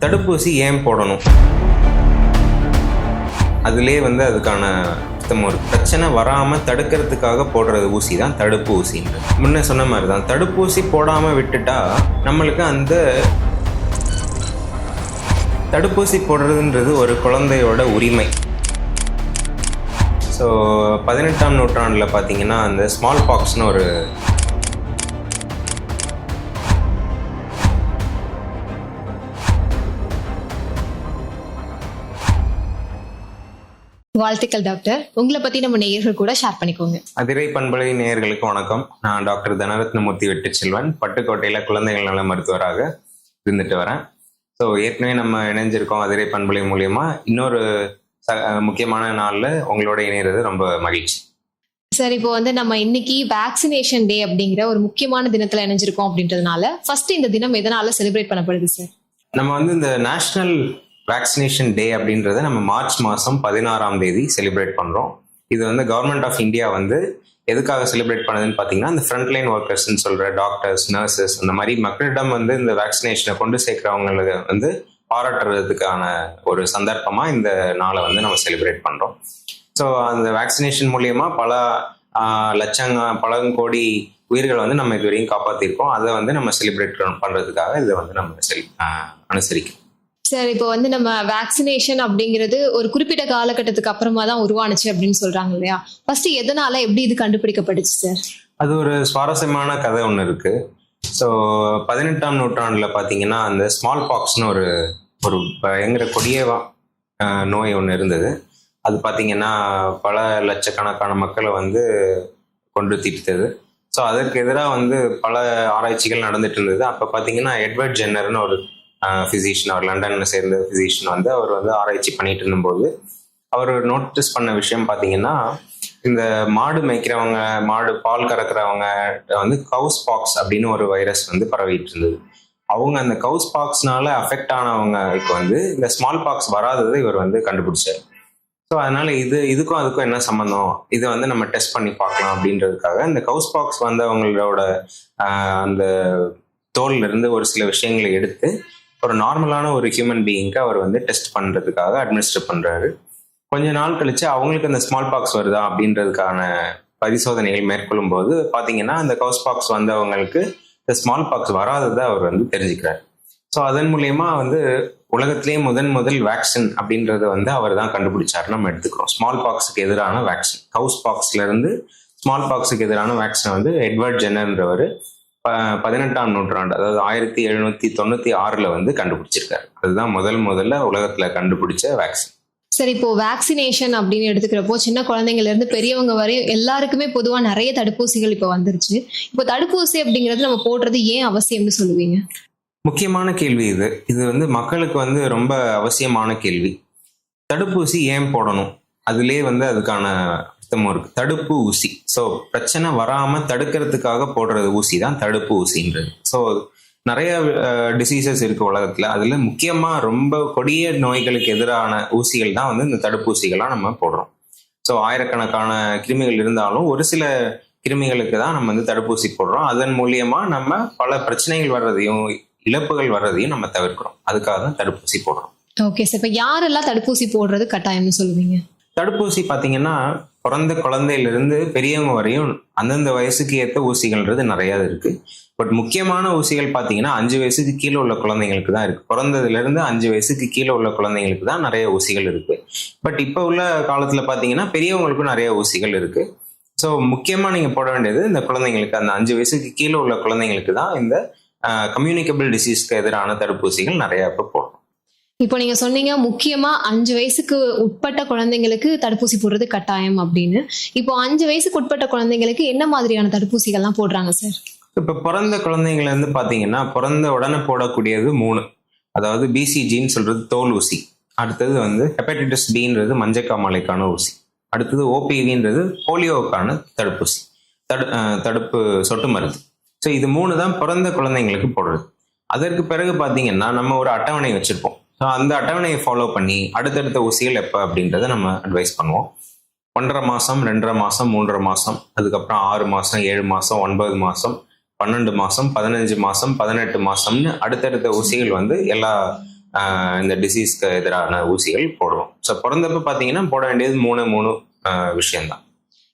தடுப்பூசி ஏன் போடணும்? அதுலேயே அதுக்கான ஒரு பிரச்சனை வராமல் தடுக்கிறதுக்காக போடுறது ஊசி தான் தடுப்பு ஊசின்றது. முன்ன சொன்ன மாதிரி தான், தடுப்பூசி போடாமல் விட்டுட்டா நம்மளுக்கு அந்த தடுப்பூசி போடுறதுன்றது ஒரு குழந்தையோட உரிமை. ஸோ 18ஆம் நூற்றாண்டில் பார்த்தீங்கன்னா அந்த ஸ்மால் பாக்ஸ்னு ஒரு வாழ்த்துக்கள் டாக்டர். உங்களை பத்தி நம்ம நேயர்கள் கூட ஷேர் பண்ணிக்கோங்க. அதிரை பண்பலை நேயர்களுக்கு வணக்கம். நான் டாக்டர் தனரத்னமூர்த்தி வெற்றிச்செல்வன், பட்டுக்கோட்டையில் குழந்தைகள் நல மருத்துவராக இருந்துட்டு வரேன். ஸோ ஏற்கனவே நம்ம இணைஞ்சிருக்கோம் அதிரை பண்பலை மூலியமா. இன்னொரு முக்கியமான நாள்ல உங்களோட இணைகிறது ரொம்ப மகிழ்ச்சி. சார், இப்போ நம்ம இன்னைக்கு வேக்சினேஷன் டே அப்படிங்கிற ஒரு முக்கியமான தினத்துல இணைஞ்சிருக்கோம் அப்படின்றதுனால ஃபர்ஸ்ட் இந்த தினம் எதனால செலிப்ரேட் பண்ணப்படுது சார்? நம்ம இந்த நேஷனல் வேக்சினேஷன் டே அப்படின்றத நம்ம மார்ச் மாதம் 16ஆம் தேதி செலிப்ரேட் பண்ணுறோம். இது கவர்மெண்ட் ஆஃப் இந்தியா எதுக்காக செலிப்ரேட் பண்ணுதுன்னு பார்த்தீங்கன்னா, இந்த ஃப்ரண்ட்லைன் ஒர்க்கர்ஸ்ன்னு சொல்கிற டாக்டர்ஸ், நர்சஸ், அந்த மாதிரி மக்களிடம் இந்த வேக்சினேஷனை கொண்டு சேர்க்குறவங்களுக்கு பாராட்டுறதுக்கான ஒரு சந்தர்ப்பமாக இந்த நாளை நம்ம செலிப்ரேட் பண்ணுறோம். ஸோ அந்த வேக்சினேஷன் மூலயமா பல பல கோடி உயிர்களை நம்ம இது வரையும் காப்பாற்றிருக்கோம். அதை நம்ம செலிப்ரேட் பண்ணுறதுக்காக இதை நம்ம அனுசரிக்கிறோம். சார், இப்போ நம்ம வேக்சினேஷன் அப்படிங்கிறது ஒரு குறிப்பிட்ட காலகட்டத்துக்கு அப்புறமா தான் உருவானுச்சு அப்படின்னு சொல்றாங்க இல்லையா? ஃபர்ஸ்ட் எதனால, எப்படி இது கண்டுபிடிக்கப்பட்டுச்சு சார்? அது ஒரு சுவாரஸ்யமான கதை ஒன்று இருக்கு. ஸோ 18ஆம் நூற்றாண்டில் பார்த்தீங்கன்னா அந்த ஸ்மால் பாக்ஸ்னு ஒரு பயங்கர கொடிய நோய் ஒன்று இருந்தது. அது பார்த்தீங்கன்னா பல லட்சக்கணக்கான மக்களை கொண்டு தீர்த்தது. ஸோ அதற்கு எதிராக பல ஆராய்ச்சிகள் நடந்துட்டு இருந்தது. அப்போ பார்த்தீங்கன்னா எட்வர்ட் ஜென்னர்னு ஒரு ஃபிசிஷியன், அவர் லண்டன்ல சேர்ந்த ஃபிசிஷியன் அவர் ஆராய்ச்சி பண்ணிட்டு இருந்தபோது அவர் நோட்டீஸ் பண்ண விஷயம் பார்த்தீங்கன்னா, இந்த மாடு மேய்க்கிறவங்க, மாடு பால் கறக்கிறவங்க கவுஸ் பாக்ஸ் அப்படின்னு ஒரு வைரஸ் பரவிட்டு இருந்தது. அவங்க அந்த கவுஸ் பாக்ஸ்னால அஃபெக்ட் ஆனவங்களுக்கு இந்த ஸ்மால் பாக்ஸ் வராததை இவர் கண்டுபிடிச்சார். ஸோ அதனால இதுக்கும் அதுக்கும் என்ன சம்பந்தம், இதை நம்ம டெஸ்ட் பண்ணி பார்க்கலாம் அப்படின்றதுக்காக இந்த கவுஸ் பாக்ஸ் வந்தவங்களோட அந்த தோல்ல இருந்து ஒரு சில விஷயங்களை எடுத்து ஒரு நார்மலான ஒரு ஹியூமன் பீயிங்க்கு அவர் டெஸ்ட் பண்றதுக்காக அட்மினிஸ்டர் பண்றாரு. கொஞ்ச நாள் கழிச்சு அவங்களுக்கு அந்த ஸ்மால் பாக்ஸ் வருதா அப்படின்றதுக்கான பரிசோதனைகள் மேற்கொள்ளும் போது பாத்தீங்கன்னா அந்த கவுஸ் பாக்ஸ் வந்தவங்களுக்கு இந்த ஸ்மால் பாக்ஸ் வராததை அவர் தெரிஞ்சுக்கிறார். ஸோ அதன் மூலியமா உலகத்திலேயே முதல் வேக்சின் அப்படின்றத அவர் தான் கண்டுபிடிச்சாரு. நம்ம எடுத்துக்கிறோம் ஸ்மால் பாக்ஸுக்கு எதிரான வேக்சின். கவுஸ் பாக்ஸ்ல இருந்து ஸ்மால் பாக்ஸுக்கு எதிரான வேக்சினை எட்வர்ட் ஜென்னர்ன்றவர் 18ஆம் நூற்றாண்டு, அதாவது 1796 கண்டுபிடிச்சிருக்காரு. அதுதான் முதல்ல உலகத்துல கண்டுபிடிச்ச வேக்சின். சரி, இப்போ வேக்சினேஷன் அப்படின்னு எடுத்துக்கிறப்போ சின்ன குழந்தைங்கள்ல இருந்து பெரியவங்க வரையும் எல்லாருக்குமே பொதுவா நிறைய தடுப்பூசிகள் இப்போ வந்துருச்சு. இப்போ தடுப்பூசி அப்படிங்கிறது நம்ம போடுறது ஏன் அவசியம்னு சொல்லுவீங்க? முக்கியமான கேள்வி இது மக்களுக்கு ரொம்ப அவசியமான கேள்வி. தடுப்பூசி ஏன் போடணும்? அதுலேயே அதுக்கான இருக்கு. தடுப்பு ஊசி. ஸோ பிரச்சனை வராம தடுக்கிறதுக்காக போடுறது ஊசி தான் தடுப்பு ஊசின்றது. ஸோ நிறைய டிசீசஸ் இருக்கு உலகத்துல. அதுல முக்கியமா ரொம்ப கொடிய நோய்களுக்கு எதிரான ஊசிகள் தான் இந்த தடுப்பூசிகள்லாம் நம்ம போடுறோம். ஸோ ஆயிரக்கணக்கான கிருமிகள் இருந்தாலும் ஒரு சில கிருமிகளுக்கு தான் நம்ம தடுப்பூசி போடுறோம். அதன் மூலியமா நம்ம பல பிரச்சனைகள் வர்றதையும் இழப்புகள் வர்றதையும் நம்ம தவிர்க்கிறோம். அதுக்காக தான் தடுப்பூசி போடுறோம். ஓகே சார், இப்போ யாரெல்லாம் தடுப்பூசி போடுறது கட்டாயம்னு சொல்லுவீங்க? தடுப்பூசி பார்த்தீங்கன்னா பிறந்த குழந்தையிலிருந்து பெரியவங்க வரையும் அந்தந்த வயசுக்கு ஏற்ற ஊசிகள்ன்றது நிறைய இருக்கு. பட் முக்கியமான ஊசிகள் பார்த்தீங்கன்னா 5 வயசுக்கு கீழே உள்ள குழந்தைங்களுக்கு தான் இருக்கு. பிறந்ததுல இருந்து 5 வயசுக்கு கீழே உள்ள குழந்தைங்களுக்கு தான் நிறைய ஊசிகள் இருக்கு. பட் இப்போ உள்ள காலத்துல பார்த்தீங்கன்னா பெரியவங்களுக்கும் நிறைய ஊசிகள் இருக்கு. ஸோ முக்கியமா நீங்க போட வேண்டியது இந்த குழந்தைங்களுக்கு, அந்த 5 வயசுக்கு கீழே உள்ள குழந்தைங்களுக்கு தான் இந்த கம்யூனிகபிள் டிசீஸ்க்கு எதிரான தடுப்பூசிகள் நிறைய இப்போ போடுறோம். இப்போ நீங்க சொன்னீங்க முக்கியமா 5 வயசுக்கு உட்பட்ட குழந்தைங்களுக்கு தடுப்பூசி போடுறது கட்டாயம் அப்படின்னு. இப்போ 5 வயசுக்கு உட்பட்ட குழந்தைங்களுக்கு என்ன மாதிரியான தடுப்பூசிகள்லாம் போடுறாங்க சார்? இப்போ பிறந்த குழந்தைங்கள பாத்தீங்கன்னா பிறந்த உடனே போடக்கூடியது 3. அதாவது பிசிஜின்னு சொல்றது தோல் ஊசி, அடுத்தது ஹெப்படைட்டிஸ் பின்றது மஞ்சக்காமாலைக்கான ஊசி, அடுத்தது ஓபிவின்றது போலியோவுக்கான தடுப்பூசி, தடுப்பு சொட்டு மருந்து. ஸோ இது 3 தான் பிறந்த குழந்தைங்களுக்கு போடுறது. அதற்கு பிறகு பார்த்தீங்கன்னா நம்ம ஒரு அட்டவணை வச்சிருப்போம். ஸோ அந்த அட்டவணையை ஃபாலோ பண்ணி அடுத்தடுத்த ஊசிகள் எப்போ அப்படின்றத நம்ம அட்வைஸ் பண்ணுவோம். 1.5 மாதம், 2.5 மாதம், 3.5 மாதம், அதுக்கப்புறம் 6 மாதம், 7 மாதம், 9 மாதம், 12 மாதம், 15 மாதம், 18 மாதம்னு அடுத்தடுத்த ஊசிகள் எல்லா இந்த டிசீஸ்க்கு எதிரான ஊசிகள் போடுவோம். ஸோ பிறந்தப்ப பார்த்தீங்கன்னா போட வேண்டியது மூணு விஷயம்தான்.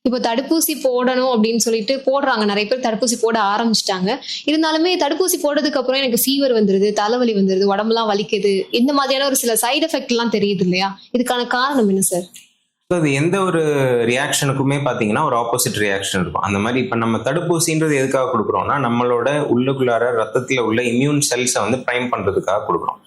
இப்போ தடுப்பூசி போடணும் அப்படின்னு சொல்லிட்டு போடுறாங்க, நிறைய பேர் தடுப்பூசி போட ஆரம்பிச்சிட்டாங்க. இருந்தாலுமே தடுப்பூசி போட்டதுக்கு அப்புறம் எனக்கு ஃபீவர் வந்துருது, தலைவலி வந்துருது, உடம்புலாம் வலிக்குது, இந்த மாதிரியான ஒரு சில சைடு எஃபெக்ட் எல்லாம் தெரியுது இல்லையா? இதுக்கான காரணம் என்ன சார்? அது எந்த ஒரு ரியாக்ஷனுக்குமே பார்த்தீங்கன்னா ஒரு ஆப்போசிட் ரியாக்ஷன் இருக்கும். அந்த மாதிரி இப்போ நம்ம தடுப்பூசின்றது எதுக்காக கொடுக்குறோம்னா, நம்மளோட உள்ளுக்குள்ளார ரத்தத்தில் உள்ள இம்யூன் செல்ஸை வந்து ப்ரைம் பண்ணுறதுக்காக கொடுக்குறோம்.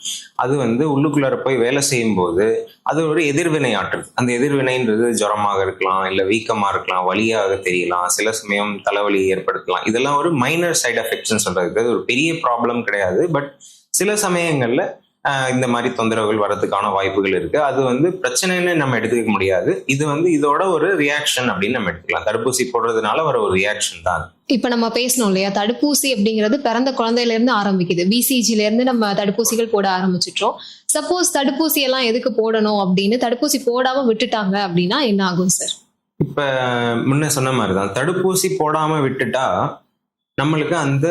அது வந்து உள்ளுக்குள்ளார போய் வேலை செய்யும் போது அது ஒரு எதிர்வினை ஆற்றுது. அந்த எதிர்வினைன்றது ஜுரமாக இருக்கலாம், இல்லை வீக்கமாக இருக்கலாம், வலியாக தெரியலாம், சில சமயம் தலைவலி ஏற்படுத்தலாம். இதெல்லாம் ஒரு மைனர் சைடு எஃபெக்ட்ஸ்ன்னு சொல்றதுக்கு ஒரு பெரிய ப்ராப்ளம் கிடையாது. பட் சில சமயங்களில் இந்த மாதிரி தொந்தரவுகள் வரதுக்கான வாய்ப்புகள் இருக்கு. அது வந்து பிரச்சனைன்னு நம்ம எடுத்துக்க முடியாது. இது வந்து இதோட ஒரு ரியாக்ஷன் அப்படின்னு நம்ம எடுத்துக்கலாம். தடுப்பூசி போடுறதுனால வர ஒரு ரியாக்ஷன் தான். இப்ப நம்ம பேசணும் இல்லையா, தடுப்பூசி அப்படிங்கிறது பிறந்த குழந்தையில இருந்து ஆரம்பிக்குது. பிசிஜில இருந்து நம்ம தடுப்பூசிகள் போட ஆரம்பிச்சிட்டோம். சப்போஸ் தடுப்பூசி எல்லாம் எதுக்கு போடணும் அப்படின்னு தடுப்பூசி போடாம விட்டுட்டாங்க அப்படின்னா என்ன ஆகும் சார்? இப்ப முன்ன சொன்ன மாதிரிதான், தடுப்பூசி போடாம விட்டுட்டா நம்மளுக்கு அந்த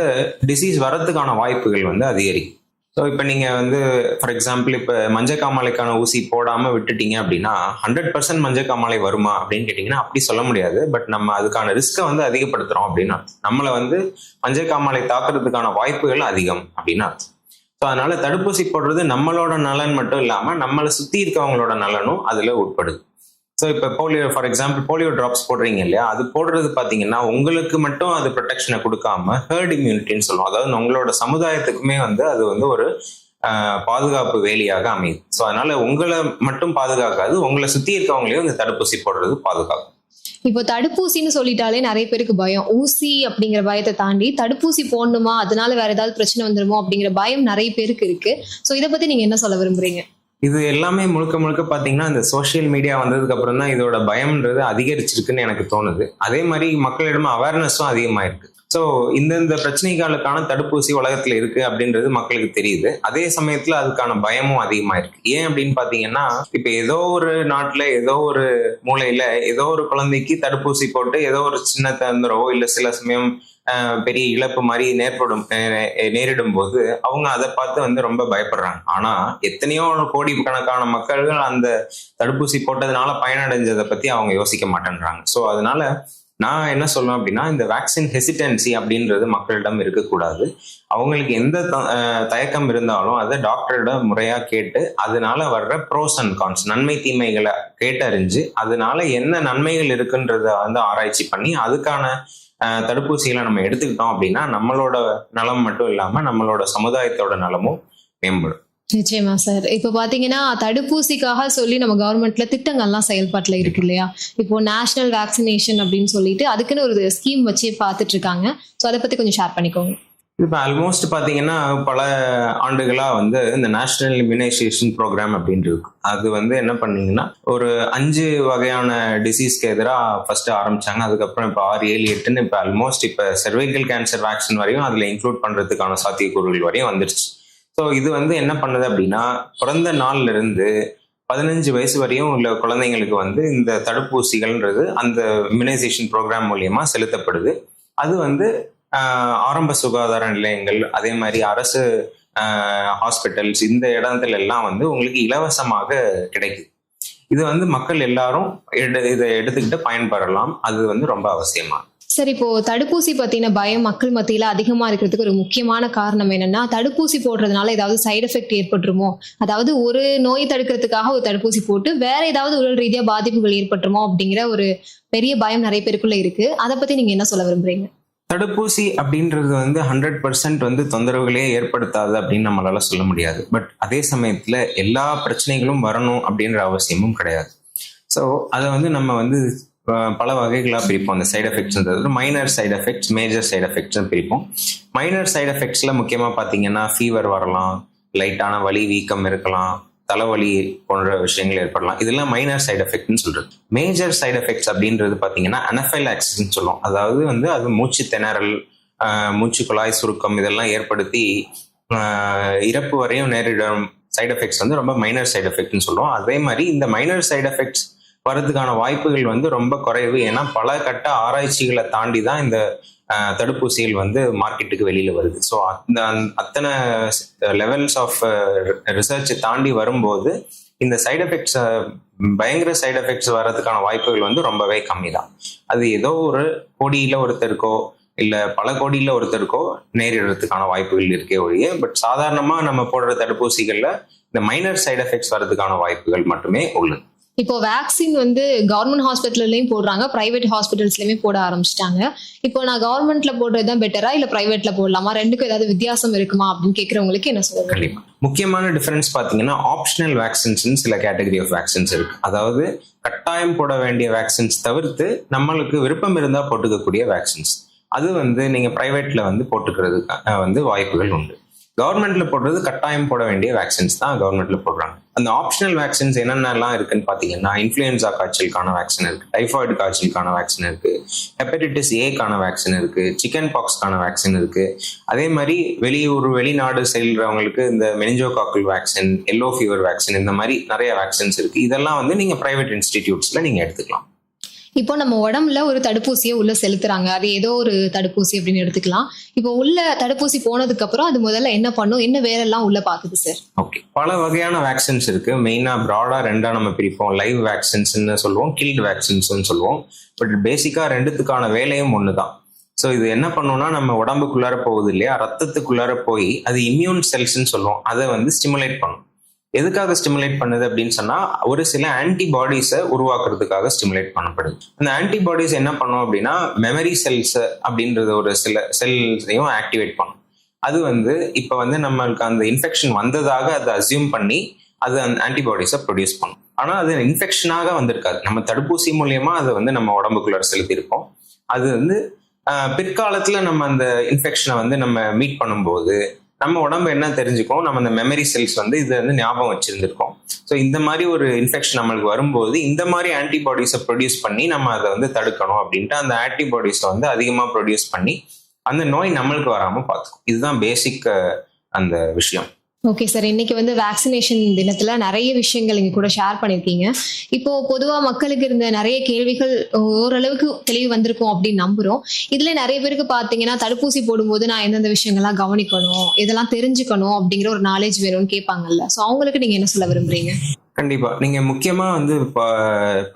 டிசீஸ் வரதுக்கான வாய்ப்புகள் வந்து அதிகரிக்கும். ஸோ இப்போ நீங்கள் வந்து ஃபார் எக்ஸாம்பிள் இப்போ மஞ்சக்காமாலைக்கான ஊசி போடாமல் விட்டுட்டீங்க அப்படின்னா 100% மஞ்சக்காமாலை வருமா அப்படின்னு கேட்டிங்கன்னா அப்படி சொல்ல முடியாது. பட் நம்ம அதுக்கான ரிஸ்க்கை வந்து அதிகப்படுத்துகிறோம் அப்படின்னு அர்த்தம். நம்மளை வந்து மஞ்சக்காமாலை தாக்குறதுக்கான வாய்ப்புகள் அதிகம் அப்படின்னு அர்த்தம். ஸோ அதனால தடுப்பூசி போடுறது நம்மளோட நலன் மட்டும் இல்லாமல் நம்மளை சுற்றி இருக்கவங்களோட நலனும் அதில் உட்படுது. ஸோ இப்போ polio for example polio drops போடுறீங்க இல்லையா, அது போடுறது பார்த்தீங்கன்னா உங்களுக்கு மட்டும் அது ப்ரொடெக்ஷனை கொடுக்காம ஹெர்ட் இம்யூனிட்டின்னு சொல்லுவோம். அதாவது உங்களோட சமுதாயத்துக்குமே வந்து அது வந்து ஒரு பாதுகாப்பு வேலியாக அமையுது. ஸோ அதனால உங்களை மட்டும் பாதுகாக்காது, உங்களை சுற்றி இருக்கவங்களையும் இந்த தடுப்பூசி போடுறது பாதுகாக்கும். இப்போ தடுப்பூசின்னு சொல்லிட்டாலே நிறைய பேருக்கு பயம். ஊசி அப்படிங்கிற பயத்தை தாண்டி தடுப்பூசி போடணுமா, அதனால வேற ஏதாவது பிரச்சனை வந்துருமோ அப்படிங்கிற பயம் நிறைய பேருக்கு இருக்கு. ஸோ இதை பத்தி நீங்க என்ன சொல்ல விரும்புறீங்க? இது எல்லாமே முழுக்க பார்த்தீங்கன்னா இந்த சோஷியல் மீடியா வந்ததுக்கு அப்புறம் தான் இதோட பயம்ன்றது அதிகரிச்சிருக்குன்னு எனக்கு தோணுது. அதே மாதிரி மக்களிடம் அவேர்னஸும் அதிகமாயிருக்கு. ஸோ இந்த பிரச்சனைகளுக்கான தடுப்பூசி உலகத்துல இருக்கு அப்படின்றது மக்களுக்கு தெரியுது. அதே சமயத்துல அதுக்கான பயமும் அதிகமாயிருக்கு. ஏன் அப்படின்னு பாத்தீங்கன்னா, இப்ப ஏதோ ஒரு நாட்டுல ஏதோ ஒரு மூலையில ஏதோ ஒரு குழந்தைக்கு தடுப்பூசி போட்டு ஏதோ ஒரு சின்ன தொந்தரவோ இல்லை சில சமயம் பெரிய இழப்பு மாதிரி நேரிடும் போது அவங்க அதை பார்த்து வந்து ரொம்ப பயப்படுறாங்க. ஆனா எத்தனையோ கோடிக்கணக்கான மக்கள்கள் அந்த தடுப்பூசி போட்டதுனால பயனடைஞ்சதை பத்தி அவங்க யோசிக்க மாட்டேன்றாங்க. ஸோ அதனால நான் என்ன சொல்லுவேன் அப்படின்னா, இந்த வேக்சின் ஹெசிடென்சி அப்படின்றது மக்களிடம் இருக்கக்கூடாது. அவங்களுக்கு எந்த தயக்கம் இருந்தாலும் அதை டாக்டரிடம் முறையா கேட்டு அதனால வர்ற ப்ரோஸ் அண்ட் கான்ஸ், நன்மை தீமைகளை கேட்டறிஞ்சு அதனால என்ன நன்மைகள் இருக்குன்றத வந்து ஆராய்ச்சி பண்ணி அதுக்கான தடுப்பூசிகளை நம்ம எடுத்துக்கிட்டோம் அப்படின்னா நம்மளோட நலம் மட்டும் இல்லாம நம்மளோட சமுதாயத்தோட நலமும் மேம்படும். நிச்சயமா சார். இப்ப பாத்தீங்கன்னா தடுப்பூசிக்காக சொல்லி நம்ம கவர்மெண்ட்ல திட்டங்கள்லாம் செயல்பாட்டுல இருக்கு இல்லையா? இப்போ நேஷனல் வேக்சினேஷன் அப்படின்னு சொல்லிட்டு அதுக்குன்னு ஒரு ஸ்கீம் வச்சு பார்த்துட்டு இருக்காங்க. ஸோ அதை பத்தி கொஞ்சம் ஷேர் பண்ணிக்கோங்க. இப்போ ஆல்மோஸ்ட் பார்த்தீங்கன்னா பல ஆண்டுகளாக வந்து இந்த நேஷனல் இம்யூனைசேஷன் ப்ரோக்ராம் அப்படின்ட்டு இருக்கு. அது வந்து என்ன பண்ணீங்கன்னா ஒரு 5 வகையான டிசீஸ்க்கு எதிராக ஃபர்ஸ்ட் ஆரம்பிச்சாங்க. அதுக்கப்புறம் இப்போ 6, 7, 8ன்னு இப்போ ஆல்மோஸ்ட் இப்போ செர்வைக்கல் கேன்சர் வேக்சின் வரையும் அதில் இன்க்ளூட் பண்ணுறதுக்கான சாத்தியக்கூறுகள் வரையும் வந்துருச்சு. ஸோ இது வந்து என்ன பண்ணுது அப்படின்னா, பிறந்த நாள்ல இருந்து 15 வயசு வரையும் உள்ள குழந்தைங்களுக்கு வந்து இந்த தடுப்பூசிகள்ன்றது அந்த இம்யூனைசேஷன் ப்ரோக்ராம் மூலியமா செலுத்தப்படுது. அது வந்து ஆரம்ப சுகாதார நிலையங்கள், அதே மாதிரி அரசு ஹாஸ்பிட்டல்ஸ், இந்த இடத்துல எல்லாம் வந்து உங்களுக்கு இலவசமாக கிடைக்குது. இது வந்து மக்கள் எல்லாரும் இதை எடுத்துக்கிட்டு பயன்பெறலாம். அது வந்து ரொம்ப அவசியமா. சரி, இப்போ தடுப்பூசி பத்தின பயம் மக்கள் மத்தியில அதிகமா இருக்கிறதுக்கு ஒரு முக்கியமான காரணம் என்னன்னா, தடுப்பூசி போடுறதுனால ஏதாவது சைடு எஃபெக்ட் ஏற்பட்டுருமோ, அதாவது ஒரு நோய் தடுக்கிறதுக்காக ஒரு தடுப்பூசி போட்டு வேற ஏதாவது உடல் ரீதியா பாதிப்புகள் ஏற்பட்டுருமோ அப்படிங்கிற ஒரு பெரிய பயம் நிறைய பேருக்குள்ள இருக்கு. அதை பத்தி நீங்க என்ன சொல்ல விரும்புறீங்க? தடுப்பூசி அப்படின்றது வந்து 100% வந்து தொந்தரவுகளே ஏற்படுத்தாது அப்படின்னு நம்மளால சொல்ல முடியாது. பட் அதே சமயத்துல எல்லா பிரச்சனைகளும் வரணும் அப்படின்ற அவசியமும் கிடையாது. ஸோ அதை வந்து நம்ம வந்து பல வகைகளாக பிரிப்போம். அந்த சைடு எஃபெக்ட்ஸ்ன்றது minor side effects, major side effects பிரிப்போம். மைனர் சைடு எஃபெக்ட்ஸ்ல முக்கியமாக பார்த்தீங்கன்னா ஃபீவர் வரலாம், லைட்டான வலி வீக்கம் இருக்கலாம், தலைவலி போன்ற விஷயங்கள் ஏற்படலாம். இதெல்லாம் மைனர் சைடு எஃபெக்ட்னு சொல்றது. மேஜர் சைடு எஃபெக்ட்ஸ் அப்படின்றது பார்த்தீங்கன்னா அனஃபைலாக்சிஸ்ன்னு சொல்லுவோம். அதாவது வந்து அது மூச்சு திணறல், மூச்சு குழாய் சுருக்கம் இதெல்லாம் ஏற்படுத்தி இறப்பு வரையும் நேரிடும் சைடு எஃபெக்ட்ஸ் வந்து ரொம்ப மைனர் சைடு எஃபெக்ட்னு சொல்லுவோம். அதே மாதிரி இந்த மைனர் சைடு எஃபெக்ட்ஸ் வரதுக்கான வாய்ப்புகள் வந்து ரொம்ப குறைவு. ஏன்னா பல கட்ட ஆராய்ச்சிகளை தாண்டி தான் இந்த தடுப்பூசிகள் வந்து மார்க்கெட்டுக்கு வெளியில வருது. ஸோ அத்தனை லெவல்ஸ் ஆஃப் ரிசர்ச் தாண்டி வரும்போது இந்த சைடு எஃபெக்ட்ஸ், பயங்கர சைடு எஃபெக்ட்ஸ் வர்றதுக்கான வாய்ப்புகள் வந்து ரொம்பவே கம்மி தான். அது ஏதோ ஒரு கோடியில ஒருத்தருக்கோ இல்ல பல கோடியில ஒருத்தருக்கோ நேரிடுறதுக்கான வாய்ப்புகள் இருக்கே ஒழிய, பட் சாதாரணமா நம்ம போடுற தடுப்பூசிகள்ல இந்த மைனர் சைடு எஃபெக்ட்ஸ் வர்றதுக்கான வாய்ப்புகள் மட்டுமே உள்ளது. இப்போ வேக்சின் வந்து கவர்மெண்ட் ஹாஸ்பிட்டல்லையும் போடுறாங்க, பிரைவேட் ஹாஸ்பிட்டல்ஸ்லயுமே போட ஆரம்பிச்சிட்டாங்க. இப்போ நான் கவர்மெண்ட்ல போடுறதுதான் பெட்டரா இல்ல பிரைவேட்ல போடலாமா, ரெண்டுக்கும் ஏதாவது வித்தியாசம் இருக்குமா அப்படின்னு கேட்கறவங்களுக்கு என்ன சொல்லுங்க? கண்டிப்பா முக்கியமான டிஃபரன்ஸ் பாத்தீங்கன்னா ஆப்ஷனல் வேக்சின்ஸ் சில கேட்டகரி ஆஃப் வேக்சின்ஸ் இருக்கு. அதாவது கட்டாயம் போட வேண்டிய வேக்சின்ஸ் தவிர்த்து நம்மளுக்கு விருப்பம் இருந்தா போட்டுக்கக்கூடிய வேக்சின்ஸ், அது வந்து நீங்க பிரைவேட்ல வந்து போட்டுக்கிறதுக்கு வந்து வாய்ப்புகள் உண்டு. கவர்மெண்ட்ல போடுறது கட்டாயம் போட வேண்டிய வேக்சின்ஸ் தான் கவர்மெண்ட்ல போடுறாங்க. அந்த ஆப்ஷனல் வேக்சின்ஸ் என்னென்னலாம் இருக்குன்னு பாத்தீங்கன்னா, இன்ஃபுளுன்சா காய்ச்சலுக்கான வேக்சின் இருக்கு, டைஃபாய்டு காய்ச்சலுக்கான வேக்சின் இருக்கு, ஹெப்படைட்டிஸ் ஏக்கான வேக்சின் இருக்கு, சிக்கன் பாக்ஸ்க்கான வேக்சின் இருக்கு. அதே மாதிரி வெளிநாடு செல்றவங்களுக்கு இந்த மெனிஞ்சோகாக்கல் வேக்சின், எல்லோ ஃபீவர் வேக்சின், இந்த மாதிரி நிறைய வேக்சின்ஸ் இருக்கு. இதெல்லாம் வந்து நீங்க பிரைவேட் இன்ஸ்டிடியூட்ஸ்ல நீங்க எடுத்துக்கலாம். இப்போ நம்ம உடம்புல ஒரு தடுப்பூசியை உள்ள செலுத்துறாங்க, அது ஏதோ ஒரு தடுப்பூசி அப்படின்னு எடுத்துக்கலாம். இப்போ உள்ள தடுப்பூசி போனதுக்கு அப்புறம் அது முதல்ல என்ன பண்ணும், என்ன வேற எல்லாம் உள்ள பாக்குது சார்? ஓகே, பல வகையான வேக்சின்ஸ் இருக்கு. மெயினா ப்ராடா ரெண்டா நம்ம பிரிப்போம். லைவ் வேக்சின்ஸ் சொல்லுவோம், கில்டு வேக்சின்ஸ் சொல்லுவோம். பட் பேசிக்கா ரெண்டுத்துக்கான வேலையும் ஒண்ணுதான். ஸோ இது என்ன பண்ணும்னா, நம்ம உடம்புக்குள்ளார போகுது இல்லையா, ரத்தத்துக்குள்ளார போய் அது இம்யூன் செல்ஸ்ன்னு சொல்லுவோம், அதை வந்து ஸ்டிமுலேட் பண்ணும். எதுக்காக ஸ்டிமுலேட் பண்ணுது அப்படின்னு சொன்னா, ஒரு சில ஆன்டிபாடிஸை உருவாக்குறதுக்காக ஸ்டிமுலேட் பண்ணப்படுது. அந்த ஆன்டிபாடிஸ் என்ன பண்ணும் அப்படின்னா, மெமரி செல்ஸ் அப்படின்றது ஒரு சில செல்ஸையும் ஆக்டிவேட் பண்ணும். அது வந்து இப்ப வந்து நம்மளுக்கு அந்த இன்ஃபெக்ஷன் வந்ததாக அதை அசியூம் பண்ணி அது அந்த ஆன்டிபாடிஸை ப்ரொடியூஸ் பண்ணும். ஆனா அது இன்ஃபெக்ஷனாக வந்திருக்காது, நம்ம தடுப்பூசி மூலியமா அதை வந்து நம்ம உடம்புக்குள்ள செலுத்தியிருக்கோம். அது வந்து பிற்காலத்துல நம்ம அந்த இன்ஃபெக்ஷனை வந்து நம்ம மீட் பண்ணும்போது நம்ம உடம்பு என்ன தெரிஞ்சுக்கோம், நம்ம அந்த மெமரி செல்ஸ் வந்து இதை வந்து ஞாபகம் வச்சிருந்திருக்கோம். ஸோ இந்த மாதிரி ஒரு இன்ஃபெக்ஷன் நம்மளுக்கு வரும்போது இந்த மாதிரி ஆன்டிபாடிஸை ப்ரொடியூஸ் பண்ணி நம்ம அதை வந்து தடுக்கணும் அப்படின்ட்டு அந்த ஆன்டிபாடிஸை வந்து அதிகமாக ப்ரொடியூஸ் பண்ணி அந்த நோய் நம்மளுக்கு வராமல் பார்த்துக்கும். இதுதான் பேசிக் அந்த விஷயம். ஓகே சார், இன்னைக்கு வந்து வேக்சினேஷன் தினத்துல நிறைய விஷயங்கள் இங்க கூட ஷேர் பண்ணிருக்கீங்க. இப்போ பொதுவா மக்களுக்கு இருந்த நிறைய கேள்விகள் ஓரளவுக்கு தெளிவு வந்திருக்கும் அப்படின்னு நம்புறோம். இதுல நிறைய பேருக்கு பாத்தீங்கன்னா, தடுப்பூசி போடும்போது நான் எந்தெந்த விஷயங்கள்லாம் கவனிக்கணும், இதெல்லாம் தெரிஞ்சுக்கணும் அப்படிங்கிற ஒரு நாலேஜ் வேணும்னு கேட்பாங்கல்ல. ஸோ அவங்களுக்கு நீங்க என்ன சொல்ல விரும்புறீங்க? கண்டிப்பா, நீங்க முக்கியமா வந்து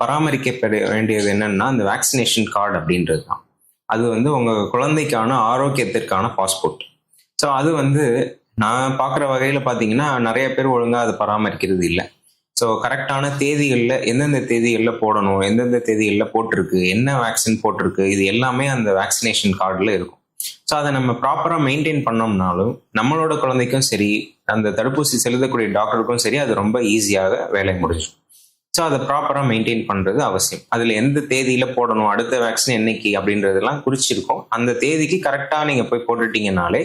பராமரிக்கப்பட வேண்டியது என்னன்னா, அந்த வேக்சினேஷன் கார்டு அப்படின்றது தான். அது வந்து உங்க குழந்தைக்கான ஆரோக்கியத்திற்கான பாஸ்போர்ட். ஸோ அது வந்து நான் பார்க்குற வகையில் பார்த்தீங்கன்னா, நிறைய பேர் ஒழுங்காக அதை பராமரிக்கிறது இல்லை. ஸோ கரெக்டான தேதிகளில் எந்தெந்த தேதிகளில் போடணும், எந்தெந்த தேதிகளில் போட்டிருக்கு, என்ன வேக்சின் போட்டிருக்கு, இது எல்லாமே அந்த வேக்சினேஷன் கார்டில் இருக்கும். ஸோ அதை நம்ம ப்ராப்பராக மெயின்டைன் பண்ணோம்னாலும் நம்மளோட குழந்தைக்கும் சரி, அந்த தடுப்பூசி செலுத்தக்கூடிய டாக்டருக்கும் சரி, அது ரொம்ப ஈஸியாக வேலை முடிஞ்சும். ஸோ அதை ப்ராப்பராக மெயின்டைன் பண்ணுறது அவசியம். அதில் எந்த தேதியில் போடணும், அடுத்த வேக்சின் என்னைக்கு அப்படின்றதெல்லாம் குறிச்சிருக்கோம். அந்த தேதிக்கு கரெக்டாக நீங்கள் போய் போட்டுட்டீங்கனாலே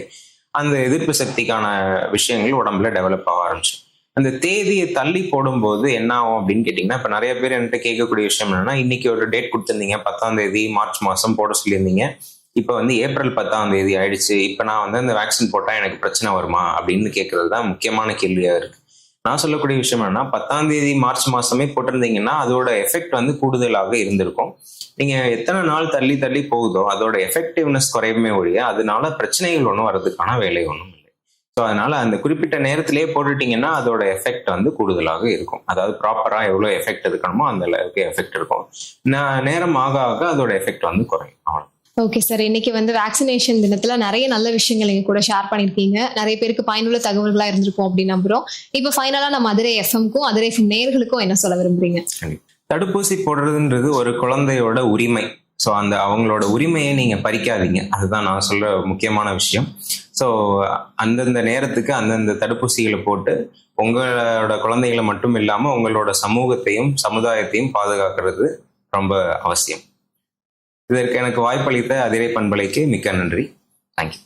அந்த எதிர்ப்பு சக்திக்கான விஷயங்கள் உடம்புல டெவலப் ஆக ஆரம்பிச்சு. அந்த தேதியை தள்ளி போடும்போது என்ன ஆகும் அப்படின்னு கேட்டிங்கன்னா, இப்போ நிறைய பேர் என்கிட்ட கேட்கக்கூடிய விஷயம் என்னன்னா, இன்னைக்கு ஒரு டேட் கொடுத்துருந்தீங்க, 10ஆம் தேதி மார்ச் மாதம் போட சொல்லியிருந்தீங்க, இப்போ வந்து ஏப்ரல் 10ஆம் தேதி ஆயிடுச்சு, இப்போ நான் வந்து அந்த வேக்சின் போட்டால் எனக்கு பிரச்சனை வருமா அப்படின்னு கேட்கறது தான் முக்கியமான கேள்வியாக இருக்கு. நான் சொல்லக்கூடிய விஷயம் என்னன்னா, 10ஆம் தேதி மார்ச் மாசமே போட்டிருந்தீங்கன்னா அதோட எஃபெக்ட் வந்து கூடுதலாக இருந்திருக்கும். நீங்க எத்தனை நாள் தள்ளி தள்ளி போகுதோ அதோட எஃபெக்டிவ்னஸ் குறையுமே ஒழிய அதனால பிரச்சனைகள் ஒன்றும் வர்றதுக்கான வேலை ஒன்றும் இல்லை. ஸோ அதனால அந்த குறிப்பிட்ட நேரத்திலேயே போட்டுட்டீங்கன்னா அதோட எஃபெக்ட் வந்து கூடுதலாக இருக்கும். அதாவது ப்ராப்பரா எவ்வளோ எஃபெக்ட் இருக்கணுமோ அந்த அளவுக்கு எஃபெக்ட் இருக்கும். நேரம் ஆக ஆக அதோட எஃபெக்ட் வந்து குறையும். அவ்வளோ. ஓகே சார், இன்னைக்கு வந்து வேக்சினேஷன் தினத்துல நிறைய நல்ல விஷயங்கள் எங்க கூட ஷேர் பண்ணிருக்கீங்க. நிறைய பேருக்கு பயனுள்ள தகவல்களா இருந்திருக்கும் அப்படின்னு நம்புறோம். இப்போ ஃபைனலா நம்ம மதுரை எஃப்எம்க்கும் மதுரை எஃப்எம் நேயர்களுக்கும் என்ன சொல்ல விரும்புறீங்க? தடுப்பூசி போடுறதுன்றது ஒரு குழந்தையோட உரிமை. ஸோ அந்த அவங்களோட உரிமையை நீங்க பறிக்காதீங்க, அதுதான் நான் சொல்ற முக்கியமான விஷயம். ஸோ அந்தந்த நேரத்துக்கு அந்தந்த தடுப்பூசிகளை போட்டு உங்களோட குழந்தைகளை மட்டும் இல்லாம உங்களோட சமூகத்தையும் சமுதாயத்தையும் பாதுகாக்கிறது ரொம்ப அவசியம். இதற்கு எனக்கு வாய்ப்பளித்த அதிரை பண்பலைக்கு மிக்க நன்றி. தேங்க்யூ.